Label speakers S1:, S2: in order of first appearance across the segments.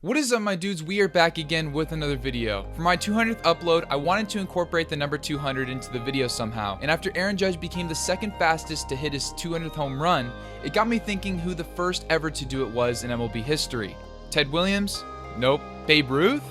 S1: What is up, my dudes? We are back again with another video. For my 200th upload, I wanted to incorporate the number 200 into the video somehow, and after Aaron Judge became the second fastest to hit his 200th home run, it got me thinking who the first ever to do it was in MLB history. Ted Williams? Nope. Babe Ruth?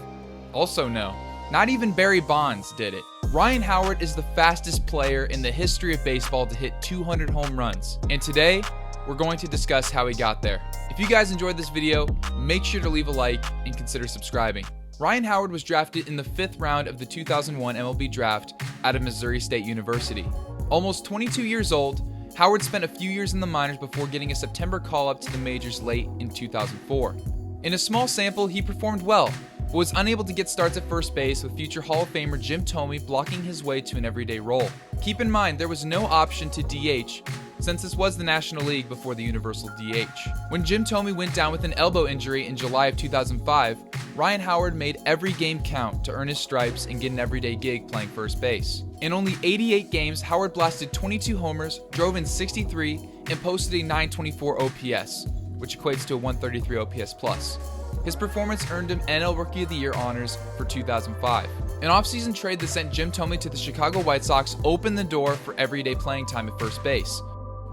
S1: Also no. Not even Barry Bonds did it. Ryan Howard is the fastest player in the history of baseball to hit 200 home runs, and today, we're going to discuss how he got there. If you guys enjoyed this video, make sure to leave a like and consider subscribing. Ryan Howard was drafted in the 5th round of the 2001 MLB draft out of Missouri State University. Almost 22 years old, Howard spent a few years in the minors before getting a September call-up to the majors late in 2004. In a small sample, he performed well, but was unable to get starts at first base, with future Hall of Famer Jim Thome blocking his way to an everyday role. Keep in mind, there was no option to DH, since this was the National League before the Universal DH. When Jim Thome went down with an elbow injury in July of 2005, Ryan Howard made every game count to earn his stripes and get an everyday gig playing first base. In only 88 games, Howard blasted 22 homers, drove in 63, and posted a 924 OPS, which equates to a 133 OPS plus. His performance earned him NL Rookie of the Year honors for 2005. An offseason trade that sent Jim Thome to the Chicago White Sox opened the door for everyday playing time at first base.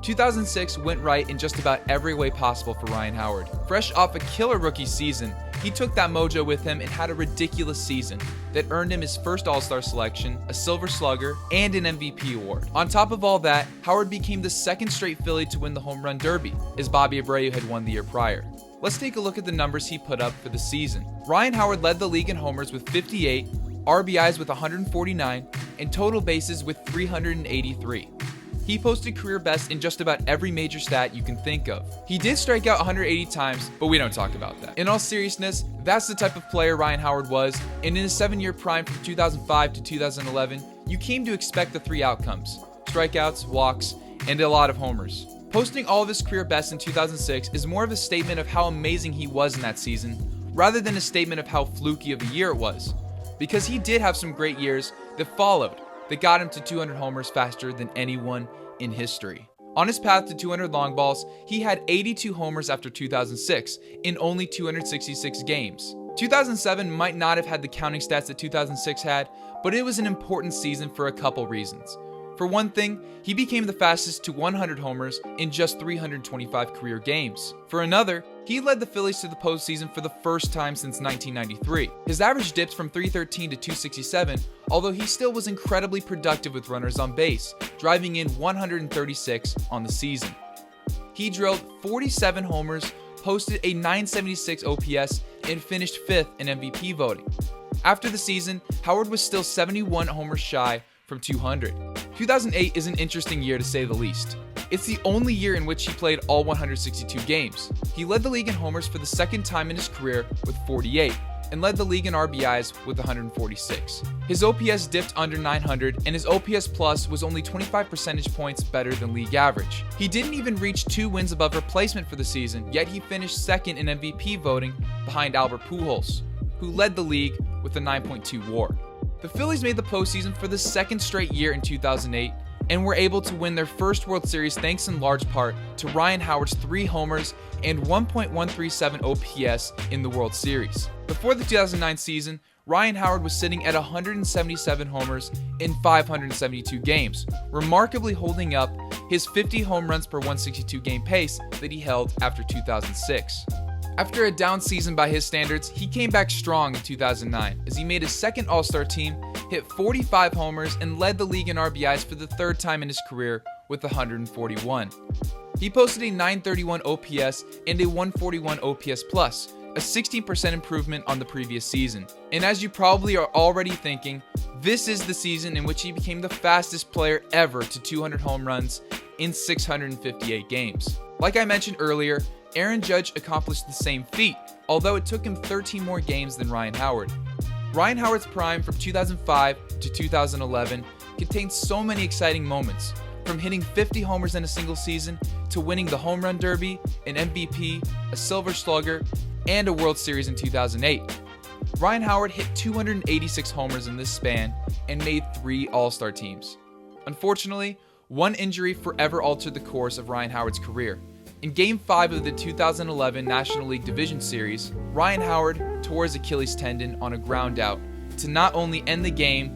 S1: 2006 went right in just about every way possible for Ryan Howard. Fresh off a killer rookie season, he took that mojo with him and had a ridiculous season that earned him his first All-Star selection, a Silver Slugger, and an MVP award. On top of all that, Howard became the second straight Philly to win the Home Run Derby, as Bobby Abreu had won the year prior. Let's take a look at the numbers he put up for the season. Ryan Howard led the league in homers with 58, RBIs with 149, and total bases with 383. He posted career best in just about every major stat you can think of. He did strike out 180 times, but we don't talk about that. In all seriousness, that's the type of player Ryan Howard was, and in his 7-year prime from 2005 to 2011, you came to expect the 3 outcomes: strikeouts, walks, and a lot of homers. Posting all of his career best in 2006 is more of a statement of how amazing he was in that season, rather than a statement of how fluky of a year it was, because he did have some great years that followed, that got him to 200 homers faster than anyone in history. On his path to 200 long balls, he had 82 homers after 2006 in only 266 games. 2007 might not have had the counting stats that 2006 had, but it was an important season for a couple reasons. For one thing, he became the fastest to 100 homers in just 325 career games. For another, he led the Phillies to the postseason for the first time since 1993. His average dipped from 313 to 267, although he still was incredibly productive with runners on base, driving in 136 on the season. He drilled 47 homers, posted a 976 OPS, and finished 5th in MVP voting. After the season, Howard was still 71 homers shy from 200. 2008 is an interesting year to say the least. It's the only year in which he played all 162 games. He led the league in homers for the second time in his career with 48, and led the league in RBIs with 146. His OPS dipped under 900, and his OPS plus was only 25 percentage points better than league average. He didn't even reach 2 wins above replacement for the season, yet he finished second in MVP voting behind Albert Pujols, who led the league with a 9.2 WAR. The Phillies made the postseason for the second straight year in 2008 and were able to win their first World Series thanks in large part to Ryan Howard's 3 homers and 1.137 OPS in the World Series. Before the 2009 season, Ryan Howard was sitting at 177 homers in 572 games, remarkably holding up his 50 home runs per 162 game pace that he held after 2006. After a down season by his standards, he came back strong in 2009 as he made his second All-Star team, hit 45 homers, and led the league in RBIs for the 3rd time in his career with 141. He posted a 931 OPS and a 141 OPS plus, a 16% improvement on the previous season. And as you probably are already thinking, this is the season in which he became the fastest player ever to 200 home runs in 658 games. Like I mentioned earlier, Aaron Judge accomplished the same feat, although it took him 13 more games than Ryan Howard. Ryan Howard's prime from 2005 to 2011 contained so many exciting moments, from hitting 50 homers in a single season to winning the Home Run Derby, an MVP, a Silver Slugger, and a World Series in 2008. Ryan Howard hit 286 homers in this span and made 3 All-Star teams. Unfortunately, one injury forever altered the course of Ryan Howard's career, In Game 5 of the 2011 National League Division Series, Ryan Howard tore his Achilles tendon on a ground out to not only end the game,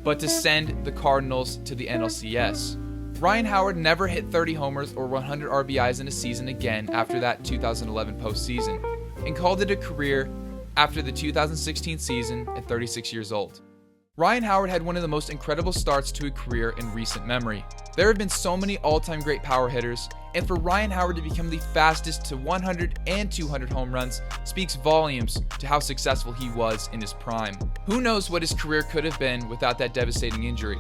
S1: but to send the Cardinals to the NLCS. Ryan Howard never hit 30 homers or 100 RBIs in a season again after that 2011 postseason, and called it a career after the 2016 season at 36 years old. Ryan Howard had one of the most incredible starts to a career in recent memory. There have been so many all-time great power hitters, and for Ryan Howard to become the fastest to 100 and 200 home runs speaks volumes to how successful he was in his prime. Who knows what his career could have been without that devastating injury?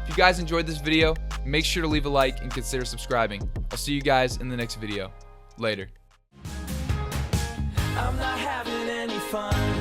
S1: If you guys enjoyed this video, make sure to leave a like and consider subscribing. I'll see you guys in the next video. Later.
S2: I'm not having any fun.